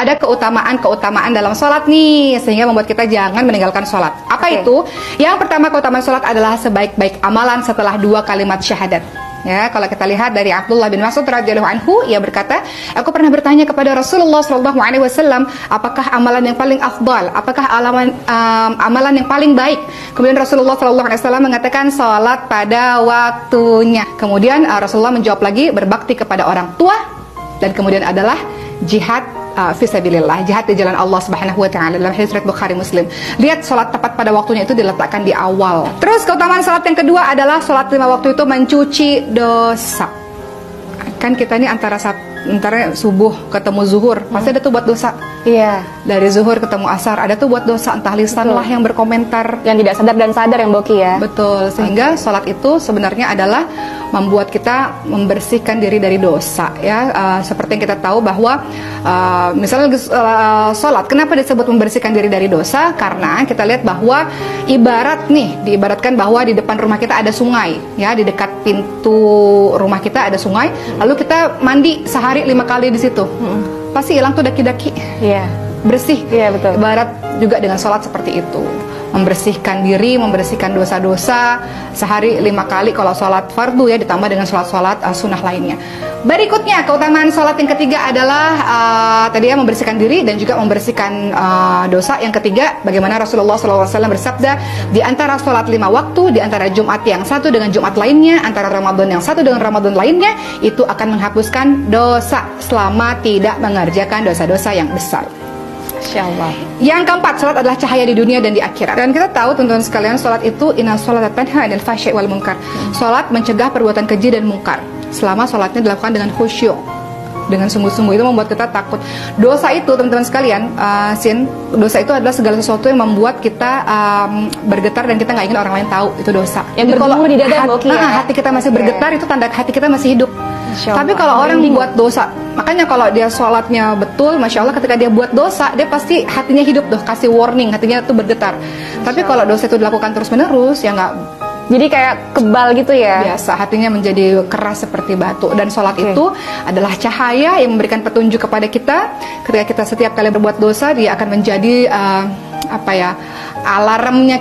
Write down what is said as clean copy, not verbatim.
ada keutamaan dalam sholat nih, sehingga membuat kita jangan meninggalkan sholat. Apa itu? Yang pertama, keutamaan sholat adalah sebaik-baik amalan setelah 2 kalimat syahadat. Ya, kalau kita lihat dari Abdullah bin Mas'ud radhiyallahu anhu, ia berkata, aku pernah bertanya kepada Rasulullah sallallahu alaihi wasallam, apakah amalan yang paling afdal, apakah amalan yang paling baik? Kemudian Rasulullah sallallahu alaihi wasallam mengatakan salat pada waktunya. Kemudian Rasulullah menjawab lagi, berbakti kepada orang tua, dan kemudian adalah jihad fisabilillah, jihad di jalan Allah Subhanahu wa taala, dalam hadis riwayat Bukhari Muslim. Lihat, salat tepat pada waktunya itu diletakkan di awal. Terus keutamaan salat yang kedua adalah salat 5 waktu itu mencuci dosa. Kan kita ini antara subuh ketemu zuhur, pasti ada tuh buat dosa. Iya. Dari zuhur ketemu asar, ada tuh buat dosa, entah lisan lah yang berkomentar, yang tidak sadar dan sadar yang Boki ya. Betul, sehingga sholat itu sebenarnya adalah membuat kita membersihkan diri dari dosa ya. Seperti yang kita tahu bahwa misalnya sholat, kenapa disebut membersihkan diri dari dosa? Karena kita lihat bahwa diibaratkan bahwa di depan rumah kita ada sungai ya, di dekat pintu rumah kita ada sungai, lalu kita mandi sehari 5 kali di situ. Pasti hilang tuh daki-daki. Iya. Bersih. Iya, betul. Ibarat juga dengan sholat seperti itu. Membersihkan diri, membersihkan dosa-dosa sehari 5 kali kalau sholat fardu ya, ditambah dengan sholat-sholat sunnah lainnya. Berikutnya, keutamaan sholat yang ketiga adalah tadi ya, membersihkan diri dan juga membersihkan dosa. Yang ketiga, bagaimana Rasulullah SAW bersabda, di antara sholat 5 waktu, di antara Jumat yang satu dengan Jumat lainnya, antara Ramadan yang satu dengan Ramadan lainnya, itu akan menghapuskan dosa selama tidak mengerjakan dosa-dosa yang besar. Insyaallah. Yang keempat, salat adalah cahaya di dunia dan di akhirat. Dan kita tahu teman-teman sekalian, salat itu inna sholata tanha 'anil fahsya'i wal munkar. Salat mencegah perbuatan keji dan mungkar. Selama salatnya dilakukan dengan khusyuk, dengan sungguh-sungguh, itu membuat kita takut. Dosa itu teman-teman sekalian, dosa itu adalah segala sesuatu yang membuat kita bergetar dan kita nggak ingin orang lain tahu itu dosa. Yang bergumul di dada, hati kita masih bergetar, itu tanda hati kita masih hidup. Tapi kalau orang buat dosa, makanya kalau dia sholatnya betul, Masya Allah, ketika dia buat dosa, dia pasti hatinya hidup tuh, kasih warning, hatinya tuh bergetar. Tapi kalau dosa itu dilakukan terus-menerus, ya nggak, jadi kayak kebal gitu ya. Biasa, hatinya menjadi keras seperti batu. Dan sholat itu adalah cahaya yang memberikan petunjuk kepada kita. Ketika kita setiap kali berbuat dosa, dia akan menjadi alarmnya kita.